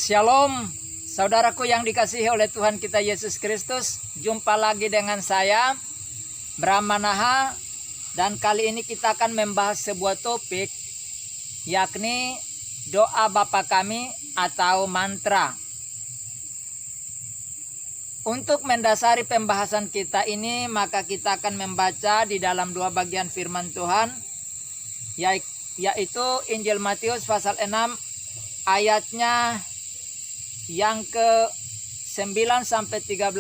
Shalom, saudaraku yang dikasihi oleh Tuhan kita Yesus Kristus. Jumpa lagi dengan saya, Bram Manaha. Dan kali ini kita akan membahas sebuah topik, yakni doa Bapa Kami atau mantra. Untuk mendasari pembahasan kita ini, maka kita akan membaca di dalam dua bagian firman Tuhan, yaitu Injil Matius pasal 6 ayatnya yang ke-9 sampai 13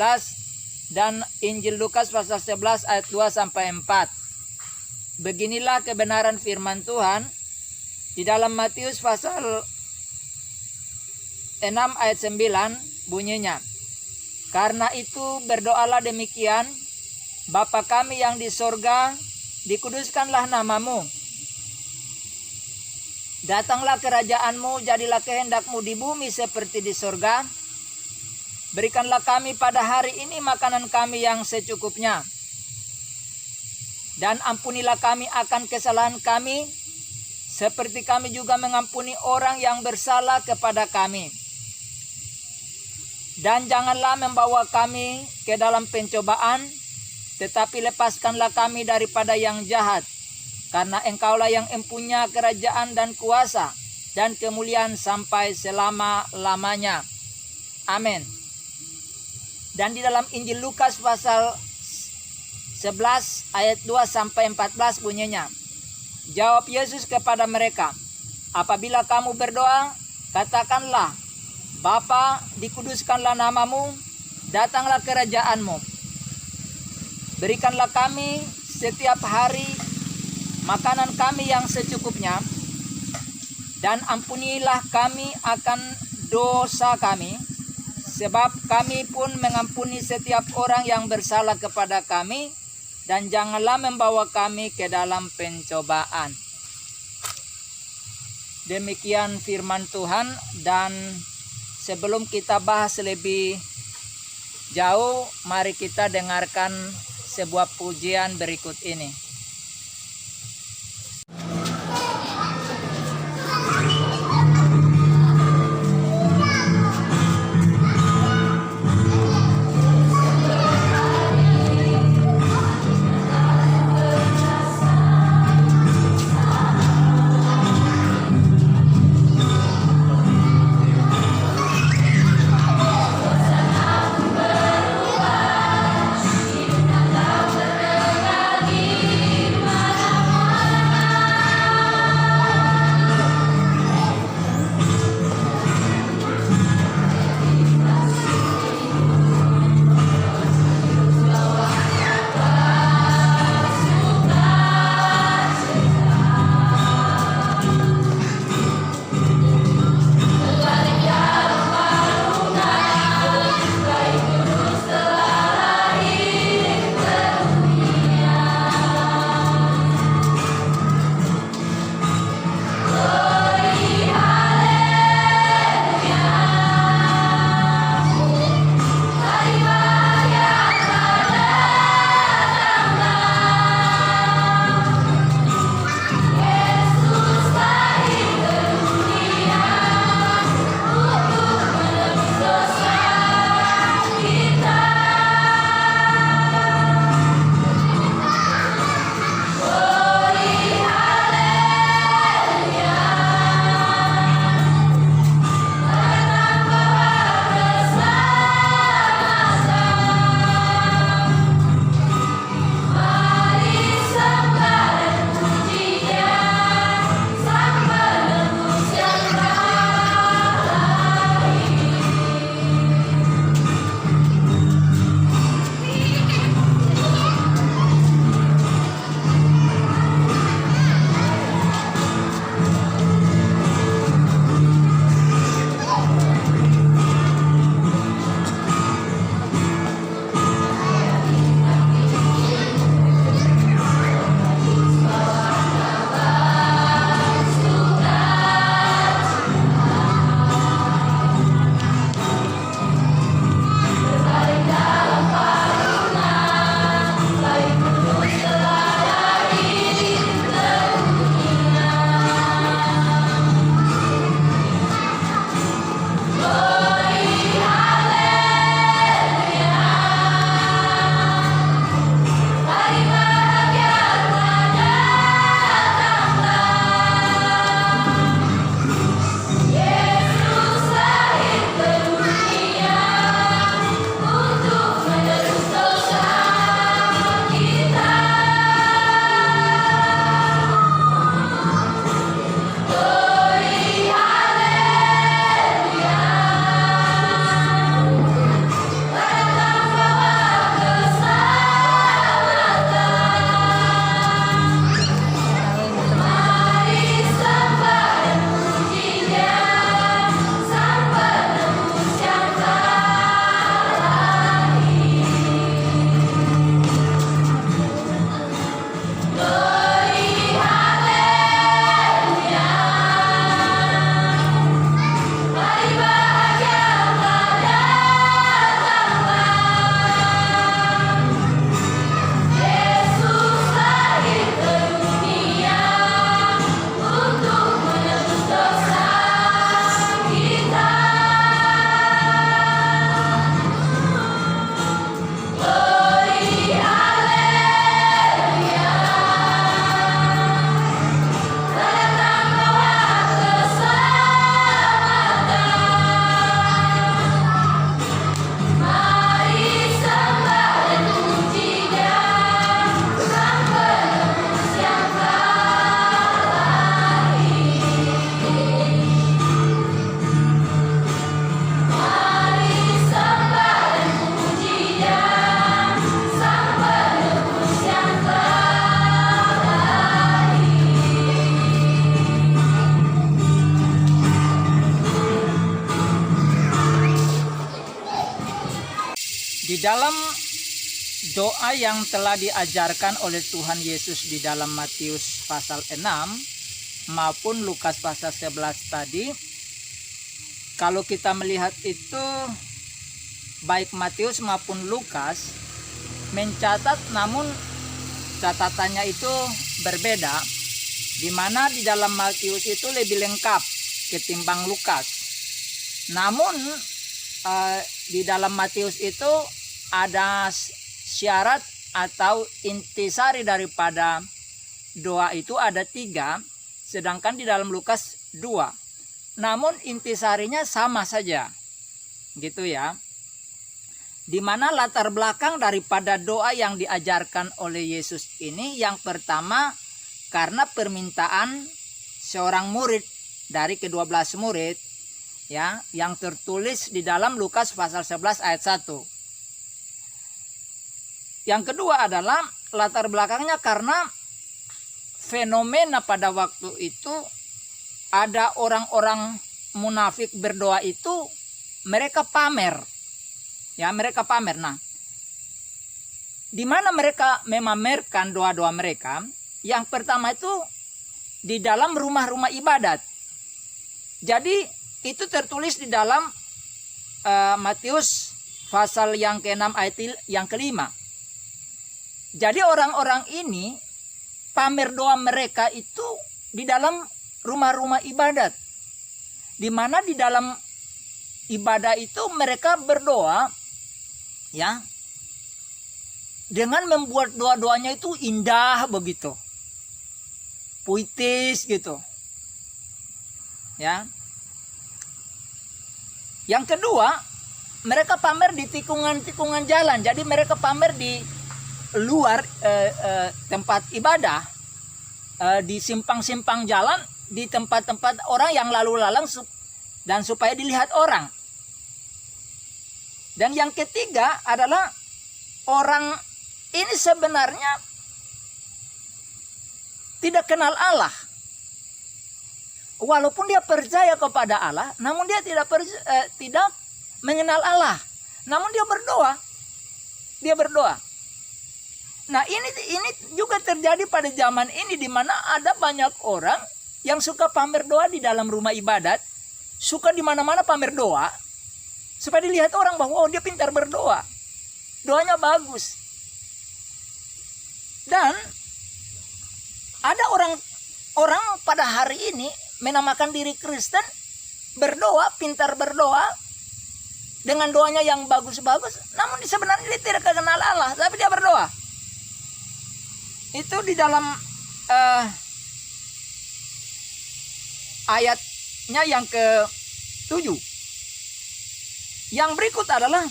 dan Injil Lukas pasal 11 ayat 2 sampai 4. Beginilah kebenaran firman Tuhan di dalam Matius pasal 6 ayat 9 bunyinya. Karena itu berdoalah demikian, Bapa kami yang di sorga, dikuduskanlah namamu. Datanglah kerajaanmu, jadilah kehendakmu di bumi seperti di sorga. Berikanlah kami pada hari ini makanan kami yang secukupnya. Dan ampunilah kami akan kesalahan kami, seperti kami juga mengampuni orang yang bersalah kepada kami. Dan janganlah membawa kami ke dalam pencobaan, tetapi lepaskanlah kami daripada yang jahat. Karena Engkaulah yang empunya kerajaan dan kuasa dan kemuliaan sampai selama-lamanya. Amin. Dan di dalam Injil Lukas pasal 11 ayat 2 sampai 14 bunyinya. Jawab Yesus kepada mereka, apabila kamu berdoa, katakanlah, Bapa, dikuduskanlah namamu, datanglah kerajaanmu. Berikanlah kami setiap hari makanan kami yang secukupnya, dan ampunilah kami akan dosa kami, sebab kami pun mengampuni setiap orang yang bersalah kepada kami, dan janganlah membawa kami ke dalam pencobaan. Demikian firman Tuhan, dan sebelum kita bahas lebih jauh, mari kita dengarkan sebuah pujian berikut ini. Lagi Di dalam doa yang telah diajarkan oleh Tuhan Yesus di dalam Matius pasal 6 maupun Lukas pasal 11 tadi, kalau kita melihat itu baik Matius maupun Lukas mencatat, namun catatannya itu berbeda, di mana di dalam Matius itu lebih lengkap ketimbang Lukas. Namun di dalam Matius itu ada syarat atau intisari daripada doa itu ada 3, sedangkan di dalam Lukas 2. Namun intisarinya sama saja, gitu ya. Di mana latar belakang daripada doa yang diajarkan oleh Yesus ini, yang pertama karena permintaan seorang murid dari ke-12 murid, ya, yang tertulis di dalam Lukas pasal 11 ayat 1. Yang kedua adalah latar belakangnya karena fenomena pada waktu itu ada orang-orang munafik berdoa itu mereka pamer. Ya, mereka pamer. Nah, di mana mereka memamerkan doa-doa mereka? Yang pertama itu di dalam rumah-rumah ibadat. Jadi itu tertulis di dalam Matius pasal yang ke-6 ayat yang ke-5. Jadi orang-orang ini pamer doa mereka itu di dalam rumah-rumah ibadat. Di mana di dalam ibadah itu mereka berdoa, ya, dengan membuat doa-doanya itu indah begitu, puitis gitu, ya. Yang kedua, mereka pamer di tikungan-tikungan jalan. Jadi mereka pamer di luar tempat ibadah, di simpang-simpang jalan, di tempat-tempat orang yang lalu lalang, dan supaya dilihat orang. Dan yang ketiga adalah orang ini sebenarnya tidak kenal Allah. Walaupun dia percaya kepada Allah, namun dia tidak mengenal Allah. Namun dia berdoa. Dia berdoa. Nah, ini juga terjadi pada zaman ini, di mana ada banyak orang yang suka pamer doa di dalam rumah ibadat, suka di mana-mana pamer doa, supaya dilihat orang bahwa oh, dia pintar berdoa, doanya bagus. Dan ada orang pada hari ini menamakan diri Kristen, berdoa, pintar berdoa, dengan doanya yang bagus-bagus, namun sebenarnya dia tidak kenal Allah, tapi dia berdoa. Itu di dalam ayatnya yang ke-7. Yang berikut adalah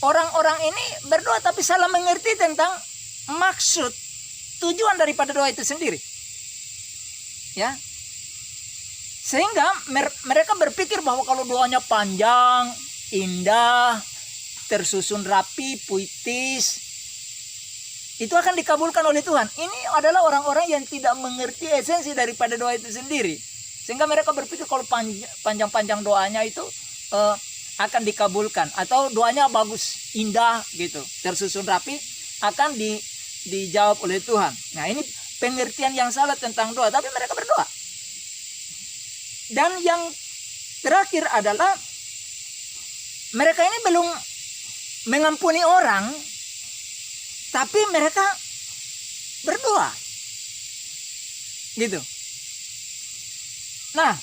orang-orang ini berdoa tapi salah mengerti tentang maksud, tujuan daripada doa itu sendiri. Ya. Sehingga mereka berpikir bahwa kalau doanya panjang, indah, tersusun rapi, puitis, itu akan dikabulkan oleh Tuhan. Ini adalah orang-orang yang tidak mengerti esensi daripada doa itu sendiri. Sehingga mereka berpikir kalau panjang-panjang doanya itu akan dikabulkan. Atau doanya bagus, indah gitu, tersusun rapi, akan dijawab oleh Tuhan. Nah, ini pengertian yang salah tentang doa. Tapi mereka berdoa. Dan yang terakhir adalah mereka ini belum mengampuni orang, tapi mereka berdoa. Gitu. Nah,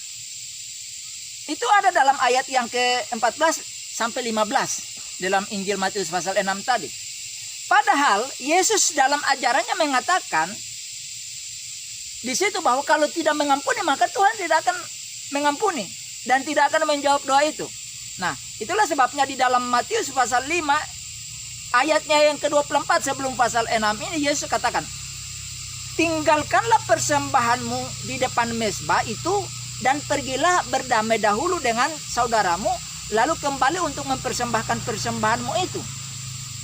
itu ada dalam ayat yang ke-14 sampai 15 dalam Injil Matius pasal 6 tadi. Padahal Yesus dalam ajarannya mengatakan di situ bahwa kalau tidak mengampuni maka Tuhan tidak akan mengampuni dan tidak akan menjawab doa itu. Nah, itulah sebabnya di dalam Matius pasal 5 ayatnya yang ke-24 sebelum pasal 6 ini Yesus katakan, tinggalkanlah persembahanmu di depan mezbah itu dan pergilah berdamai dahulu dengan saudaramu, lalu kembali untuk mempersembahkan persembahanmu itu.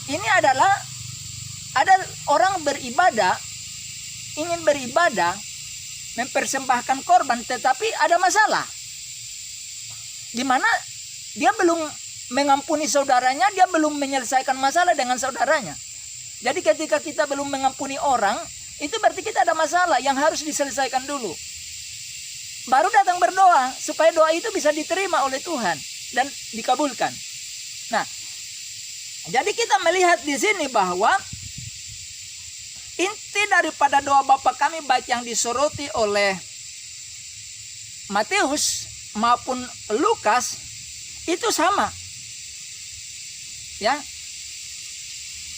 Ini adalah ada orang beribadah, ingin beribadah, mempersembahkan korban, tetapi ada masalah. Di mana dia belum mengampuni saudaranya, dia belum menyelesaikan masalah dengan saudaranya. Jadi ketika kita belum mengampuni orang, itu berarti kita ada masalah yang harus diselesaikan dulu. Baru datang berdoa supaya doa itu bisa diterima oleh Tuhan dan dikabulkan. Nah, jadi kita melihat di sini bahwa inti daripada doa Bapa kami baik yang disoroti oleh Matius maupun Lukas itu sama. Ya.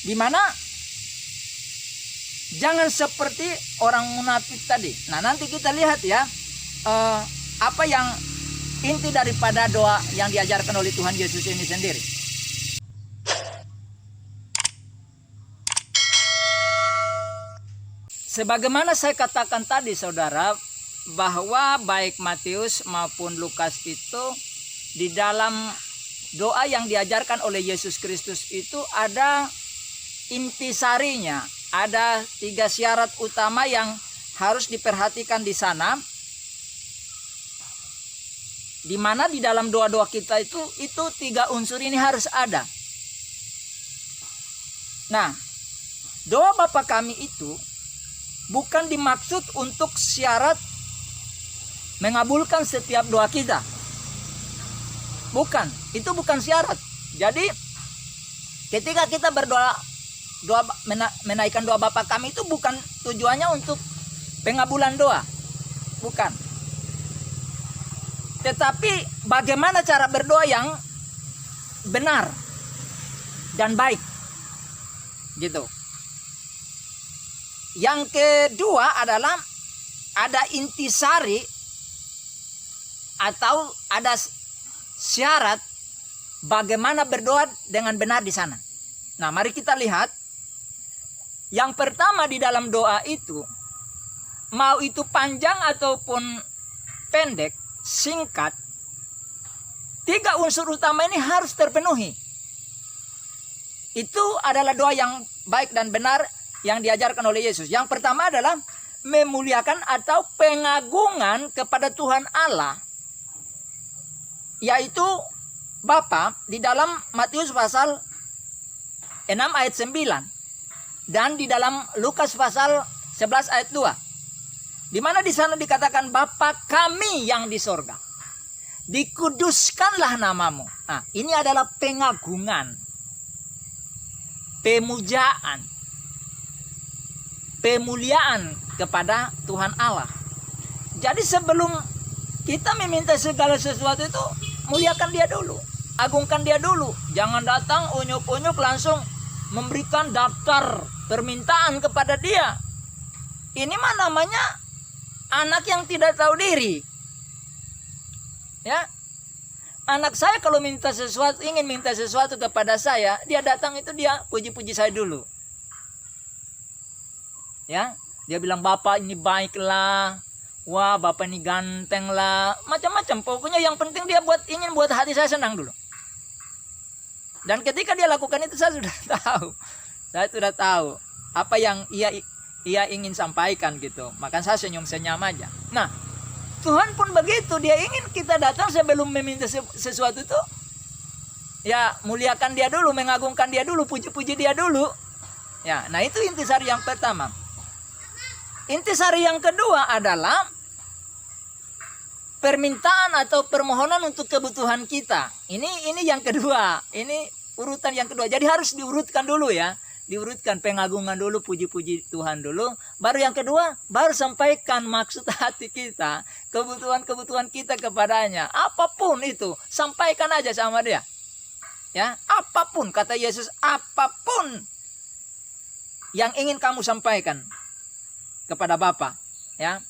Dimana jangan seperti orang munafik tadi. Nah, nanti kita lihat ya apa yang inti daripada doa yang diajarkan oleh Tuhan Yesus ini sendiri. Sebagaimana saya katakan tadi saudara, bahwa baik Matius maupun Lukas itu di dalam doa yang diajarkan oleh Yesus Kristus itu ada intisarinya. Ada 3 syarat utama yang harus diperhatikan di sana. Di mana di dalam doa-doa kita itu 3 unsur ini harus ada. Nah, doa Bapa kami itu bukan dimaksud untuk syarat mengabulkan setiap doa kita. Bukan, itu bukan syarat. Jadi ketika kita berdoa menaikkan doa Bapa kami itu bukan tujuannya untuk pengabulan doa. Bukan. Tetapi bagaimana cara berdoa yang benar dan baik. Gitu. Yang kedua adalah ada intisari atau ada syarat bagaimana berdoa dengan benar di sana. Nah, mari kita lihat. Yang pertama di dalam doa itu, mau itu panjang ataupun pendek, singkat, 3 unsur utama ini harus terpenuhi. Itu adalah doa yang baik dan benar yang diajarkan oleh Yesus. Yang pertama adalah memuliakan atau pengagungan kepada Tuhan Allah, yaitu Bapa di dalam Matius pasal 6 ayat 9 dan di dalam Lukas pasal 11 ayat 2. Di mana di sana dikatakan Bapa kami yang di sorga, dikuduskanlah namamu. Nah, ini adalah pengagungan, pemujaan, pemuliaan kepada Tuhan Allah. Jadi sebelum kita meminta segala sesuatu itu, muliakan dia dulu, agungkan dia dulu. Jangan datang unyuk-unyuk langsung memberikan daftar permintaan kepada dia. Ini mah namanya anak yang tidak tahu diri. Ya. Anak saya kalau minta sesuatu, ingin minta sesuatu kepada saya, dia datang itu dia puji-puji saya dulu. Ya, dia bilang Bapak ini baiklah, wah Bapak ini ganteng lah, macam-macam. Pokoknya yang penting dia ingin buat hati saya senang dulu. Dan ketika dia lakukan itu saya sudah tahu apa yang ia ingin sampaikan gitu. Maka saya senyum-senyum aja. Nah, Tuhan pun begitu, dia ingin kita datang sebelum meminta sesuatu itu, ya muliakan dia dulu, mengagungkan dia dulu, puji-puji dia dulu. Ya, nah itu intisari yang pertama. Intisari yang kedua adalah permintaan atau permohonan untuk kebutuhan kita. Ini yang kedua. Ini urutan yang kedua. Jadi harus diurutkan dulu ya. Diurutkan pengagungan dulu, puji-puji Tuhan dulu. Baru yang kedua, baru sampaikan maksud hati kita, kebutuhan-kebutuhan kita kepadanya. Apapun itu, sampaikan aja sama dia. Ya, apapun kata Yesus, apapun yang ingin kamu sampaikan kepada Bapa, ya.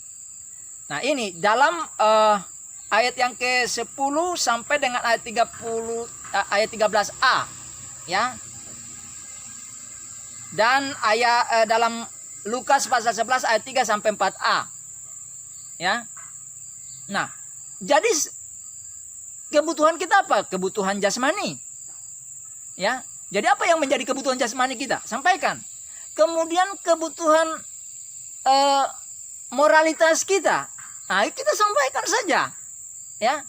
Nah, ini dalam ayat yang ke-10 sampai dengan ayat 13a, ya. Dan ayat dalam Lukas pasal 11 ayat 3 sampai 4a. Ya. Nah, jadi kebutuhan kita apa? Kebutuhan jasmani. Ya. Jadi apa yang menjadi kebutuhan jasmani kita? Sampaikan. Kemudian kebutuhan moralitas kita. Nah, kita sampaikan saja. Ya.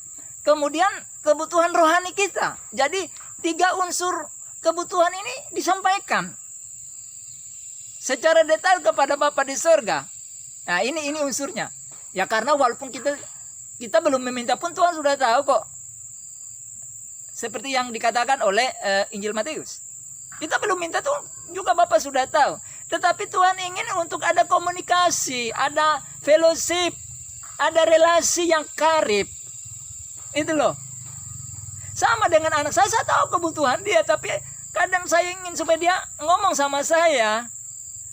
kemudian kebutuhan rohani kita. Jadi 3 unsur kebutuhan ini disampaikan secara detail kepada Bapa di sorga. Nah, ini unsurnya. Ya, karena walaupun kita belum meminta pun Tuhan sudah tahu kok. Seperti yang dikatakan oleh Injil Matius. Kita belum minta tuh juga Bapa sudah tahu. Tetapi Tuhan ingin untuk ada komunikasi, ada fellowship, ada relasi yang karib. Itu loh. Sama dengan anak saya tahu kebutuhan dia, tapi kadang saya ingin supaya dia ngomong sama saya.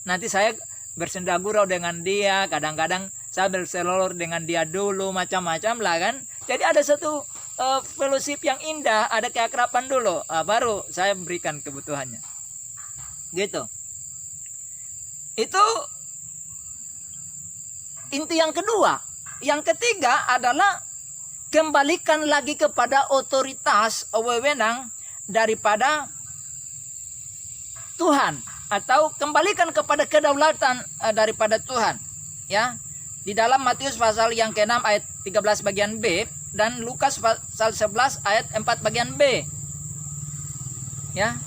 Nanti saya bersenda gurau dengan dia, kadang-kadang saya berselolor dengan dia dulu, macam-macam lah kan. Jadi ada satu fellowship yang indah, ada keakraban dulu, baru saya berikan kebutuhannya. Gitu. Itu inti yang kedua. Yang ketiga adalah kembalikan lagi kepada otoritas wewenang daripada Tuhan, atau kembalikan kepada kedaulatan daripada Tuhan, ya. Di dalam Matius pasal yang ke-6 ayat 13 bagian B dan Lukas pasal 11 ayat 4 bagian B. Ya.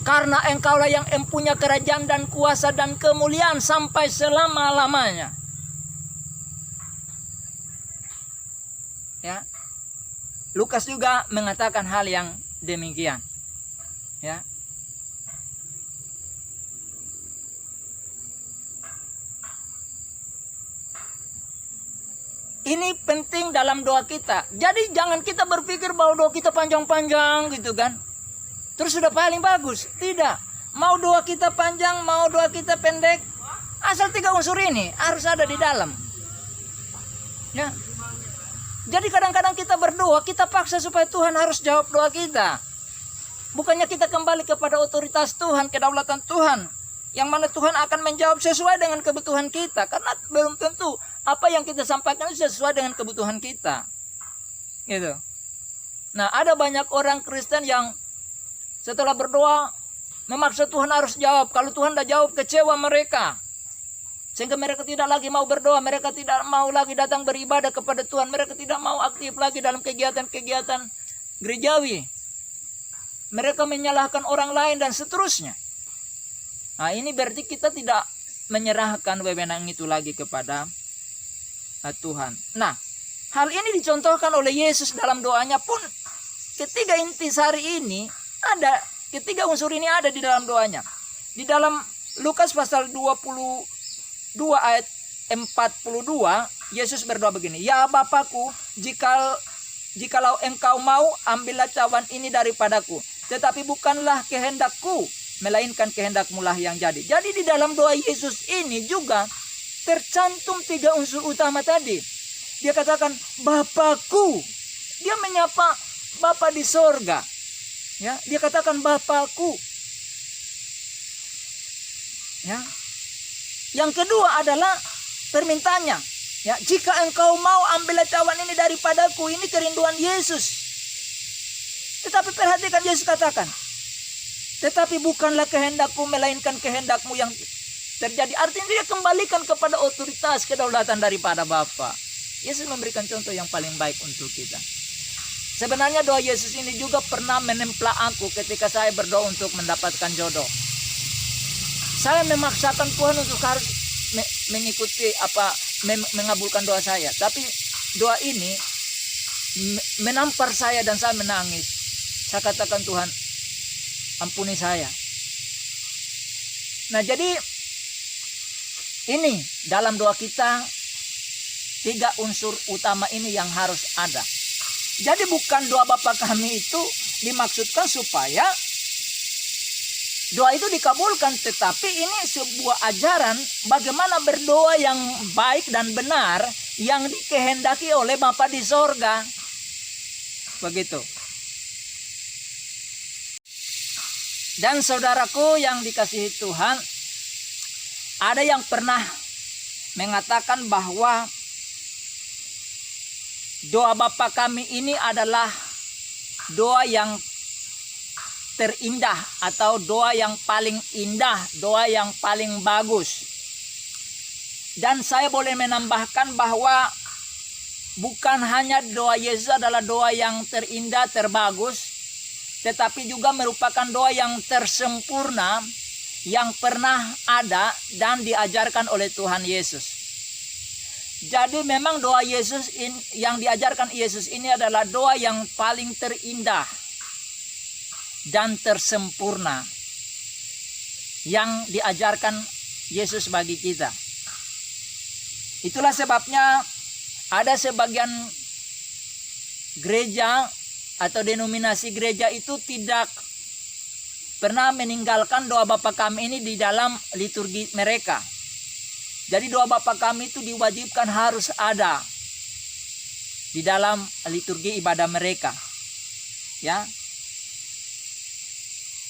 Karena engkaulah yang empunya kerajaan dan kuasa dan kemuliaan sampai selama-lamanya. Ya. Lukas juga mengatakan hal yang demikian. Ya. Ini penting dalam doa kita. Jadi jangan kita berpikir bahwa doa kita panjang-panjang gitu kan. Terus sudah paling bagus. Tidak. Mau doa kita panjang, mau doa kita pendek, asal 3 unsur ini harus ada di dalam. Ya. Jadi kadang-kadang kita berdoa, kita paksa supaya Tuhan harus jawab doa kita. Bukannya kita kembali kepada otoritas Tuhan, kedaulatan Tuhan. Yang mana Tuhan akan menjawab sesuai dengan kebutuhan kita. Karena belum tentu apa yang kita sampaikan sesuai dengan kebutuhan kita. Gitu. Nah, ada banyak orang Kristen yang setelah berdoa memaksa Tuhan harus jawab. Kalau Tuhan tidak jawab, kecewa mereka. Sehingga mereka tidak lagi mau berdoa, mereka tidak mau lagi datang beribadah kepada Tuhan, mereka tidak mau aktif lagi dalam kegiatan-kegiatan gerejawi. Mereka menyalahkan orang lain dan seterusnya. Nah, ini berarti kita tidak menyerahkan wewenang itu lagi kepada Tuhan. Nah, hal ini dicontohkan oleh Yesus dalam doanya pun. Ketiga intisari ini ada, ketiga unsur ini ada di dalam doanya. Di dalam Lukas pasal 22 ayat 42, Yesus berdoa begini, "Ya Bapakku, jikalau engkau mau, ambillah cawan ini daripadaku. Tetapi bukanlah kehendakku, melainkan kehendak-Mu lah yang jadi." Jadi di dalam doa Yesus ini juga tercantum 3 unsur utama tadi. Dia katakan, Bapakku. Dia menyapa Bapa di sorga. Ya, dia katakan Bapakku. Ya. Yang kedua adalah permintaannya. Ya, jika engkau mau, ambillah cawan ini daripadaku. Ini kerinduan Yesus. Tetapi perhatikan Yesus katakan, tetapi bukanlah kehendakku, melainkan kehendak-Mu yang terjadi. Artinya dia kembalikan kepada otoritas kedaulatan daripada Bapa. Yesus memberikan contoh yang paling baik untuk kita. Sebenarnya doa Yesus ini juga pernah menempel aku ketika saya berdoa untuk mendapatkan jodoh. Saya memaksakan Tuhan untuk harus mengikuti mengabulkan doa saya. Tapi doa ini menampar saya dan saya menangis. Saya katakan, Tuhan, ampuni saya. Nah, jadi ini dalam doa kita 3 unsur utama ini yang harus ada. Jadi bukan doa Bapa kami itu dimaksudkan supaya doa itu dikabulkan, tetapi ini sebuah ajaran bagaimana berdoa yang baik dan benar yang dikehendaki oleh Bapa di sorga. Begitu. Dan saudaraku yang dikasihi Tuhan, ada yang pernah mengatakan bahwa doa Bapa kami ini adalah doa yang terindah atau doa yang paling indah, doa yang paling bagus. Dan saya boleh menambahkan bahwa bukan hanya doa Yesus adalah doa yang terindah, terbagus, tetapi juga merupakan doa yang tersempurna yang pernah ada dan diajarkan oleh Tuhan Yesus. Jadi memang doa Yesus yang diajarkan Yesus ini adalah doa yang paling terindah dan tersempurna yang diajarkan Yesus bagi kita. Itulah sebabnya ada sebagian gereja atau denominasi gereja itu tidak pernah meninggalkan doa Bapa Kami ini di dalam liturgi mereka. Jadi doa Bapa Kami itu diwajibkan harus ada di dalam liturgi ibadah mereka. Ya.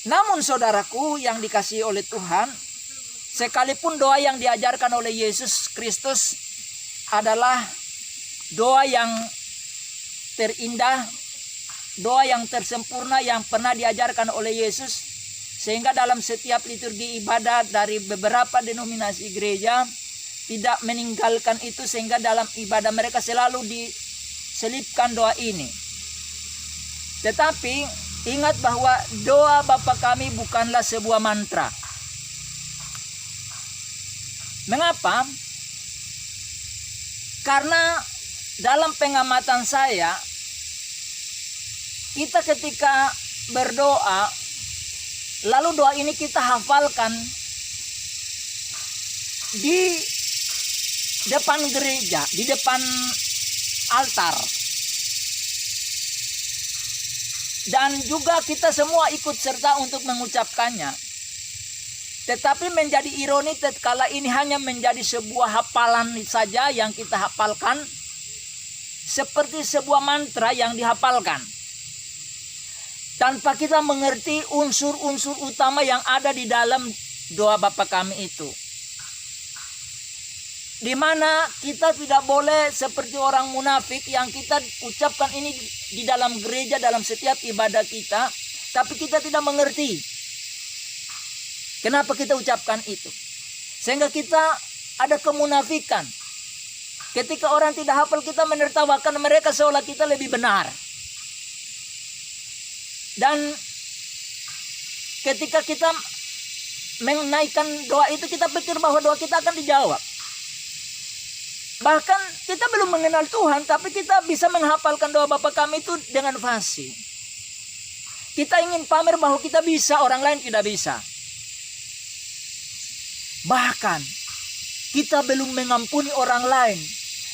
Namun saudaraku yang dikasihi oleh Tuhan, sekalipun doa yang diajarkan oleh Yesus Kristus adalah doa yang terindah, doa yang tersempurna yang pernah diajarkan oleh Yesus, sehingga dalam setiap liturgi ibadah dari beberapa denominasi gereja tidak meninggalkan itu, sehingga dalam ibadah mereka selalu diselipkan doa ini. Tetapi ingat bahwa doa Bapa Kami bukanlah sebuah mantra. Mengapa? Karena dalam pengamatan saya, kita ketika berdoa, lalu doa ini kita hafalkan di depan gereja, di depan altar. Dan juga kita semua ikut serta untuk mengucapkannya. Tetapi menjadi ironi tatkala ini hanya menjadi sebuah hafalan saja yang kita hafalkan, seperti sebuah mantra yang dihafalkan, tanpa kita mengerti unsur-unsur utama yang ada di dalam doa Bapa Kami itu. Di mana kita tidak boleh seperti orang munafik yang kita ucapkan ini di dalam gereja, dalam setiap ibadah kita, tapi kita tidak mengerti kenapa kita ucapkan itu. Sehingga kita ada kemunafikan. Ketika orang tidak hafal, kita menertawakan mereka seolah kita lebih benar. Dan ketika kita menaikkan doa itu, kita pikir bahwa doa kita akan dijawab. Bahkan kita belum mengenal Tuhan, tapi kita bisa menghafalkan doa Bapa Kami itu dengan fasih. Kita ingin pamer bahwa kita bisa, orang lain tidak bisa. Bahkan kita belum mengampuni orang lain,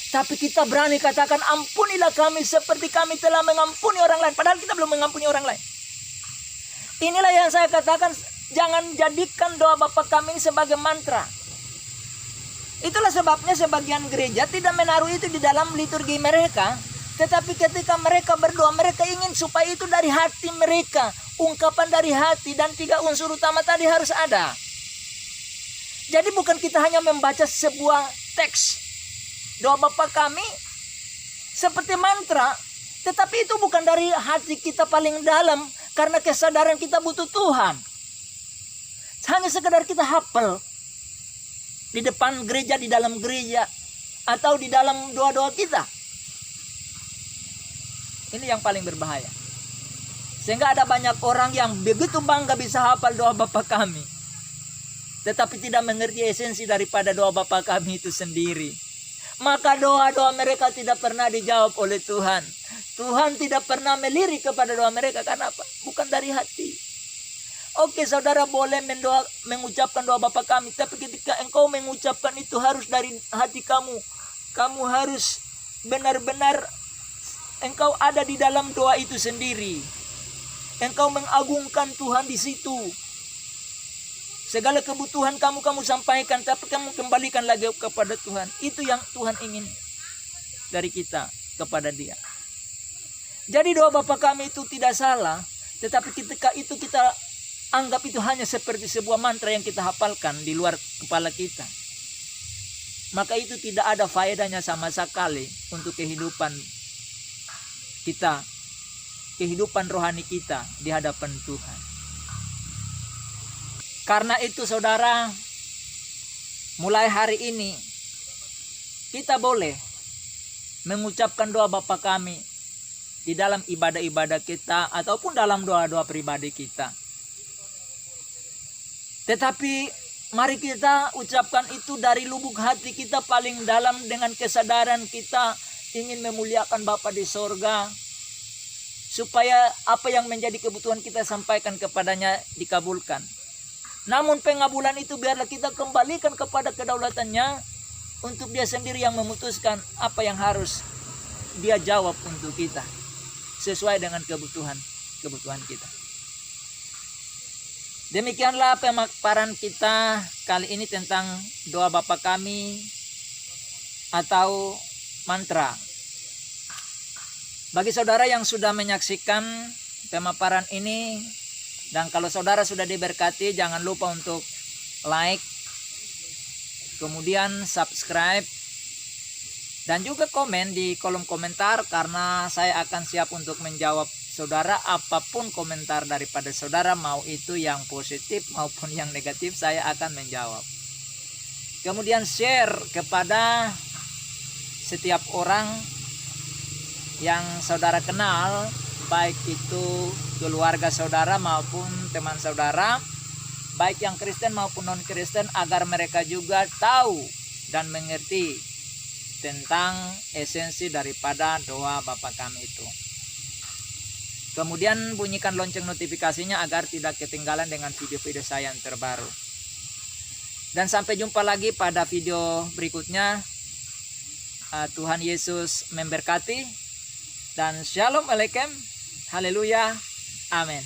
tapi kita berani katakan, ampunilah kami seperti kami telah mengampuni orang lain. Padahal kita belum mengampuni orang lain. Inilah yang saya katakan, jangan jadikan doa Bapa Kami sebagai mantra. Itulah sebabnya sebagian gereja tidak menaruh itu di dalam liturgi mereka. Tetapi ketika mereka berdoa, mereka ingin supaya itu dari hati mereka. Ungkapan dari hati, dan 3 unsur utama tadi harus ada. Jadi bukan kita hanya membaca sebuah teks doa Bapa Kami seperti mantra, tetapi itu bukan dari hati kita paling dalam, karena kesadaran kita butuh Tuhan. Hanya sekedar kita hafal di depan gereja, di dalam gereja, atau di dalam doa-doa kita. Ini yang paling berbahaya. Sehingga ada banyak orang yang begitu bangga bisa hafal doa Bapa Kami, tetapi tidak mengerti esensi daripada doa Bapa Kami itu sendiri. Maka doa-doa mereka tidak pernah dijawab oleh Tuhan. Tuhan tidak pernah melirik kepada doa mereka. Karena apa? Bukan dari hati. Oke, saudara boleh mengucapkan doa Bapa Kami, tapi ketika engkau mengucapkan itu harus dari hati kamu. Kamu harus benar-benar engkau ada di dalam doa itu sendiri. Engkau mengagungkan Tuhan di situ. Segala kebutuhan kamu sampaikan, tapi kamu kembalikan lagi kepada Tuhan. Itu yang Tuhan ingin dari kita kepada Dia. Jadi doa Bapa Kami itu tidak salah, tetapi ketika itu kita anggap itu hanya seperti sebuah mantra yang kita hafalkan di luar kepala kita, maka itu tidak ada faedahnya sama sekali untuk kehidupan kita, kehidupan rohani kita di hadapan Tuhan. Karena itu saudara, mulai hari ini kita boleh mengucapkan doa Bapa kami di dalam ibadah-ibadah kita ataupun dalam doa-doa pribadi kita. Tetapi mari kita ucapkan itu dari lubuk hati kita paling dalam dengan kesadaran kita ingin memuliakan Bapa di sorga. Supaya apa yang menjadi kebutuhan kita sampaikan kepadanya dikabulkan. Namun pengabulan itu biarlah kita kembalikan kepada kedaulatannya. Untuk dia sendiri yang memutuskan apa yang harus dia jawab untuk kita. Sesuai dengan kebutuhan kita. Demikianlah pemaparan kita kali ini tentang doa Bapa kami atau mantra. Bagi saudara yang sudah menyaksikan pemaparan ini, dan kalau saudara sudah diberkati, jangan lupa untuk like, kemudian subscribe, dan juga komen di kolom komentar, karena saya akan siap untuk menjawab saudara apapun komentar daripada saudara, mau itu yang positif maupun yang negatif, saya akan menjawab. Kemudian share kepada setiap orang yang saudara kenal, baik itu keluarga saudara maupun teman saudara, baik yang Kristen maupun non-Kristen, agar mereka juga tahu dan mengerti tentang esensi daripada doa Bapa kami itu. Kemudian bunyikan lonceng notifikasinya agar tidak ketinggalan dengan video-video saya yang terbaru. Dan sampai jumpa lagi pada video berikutnya. Tuhan Yesus memberkati. Dan shalom alaikum, haleluya, amin.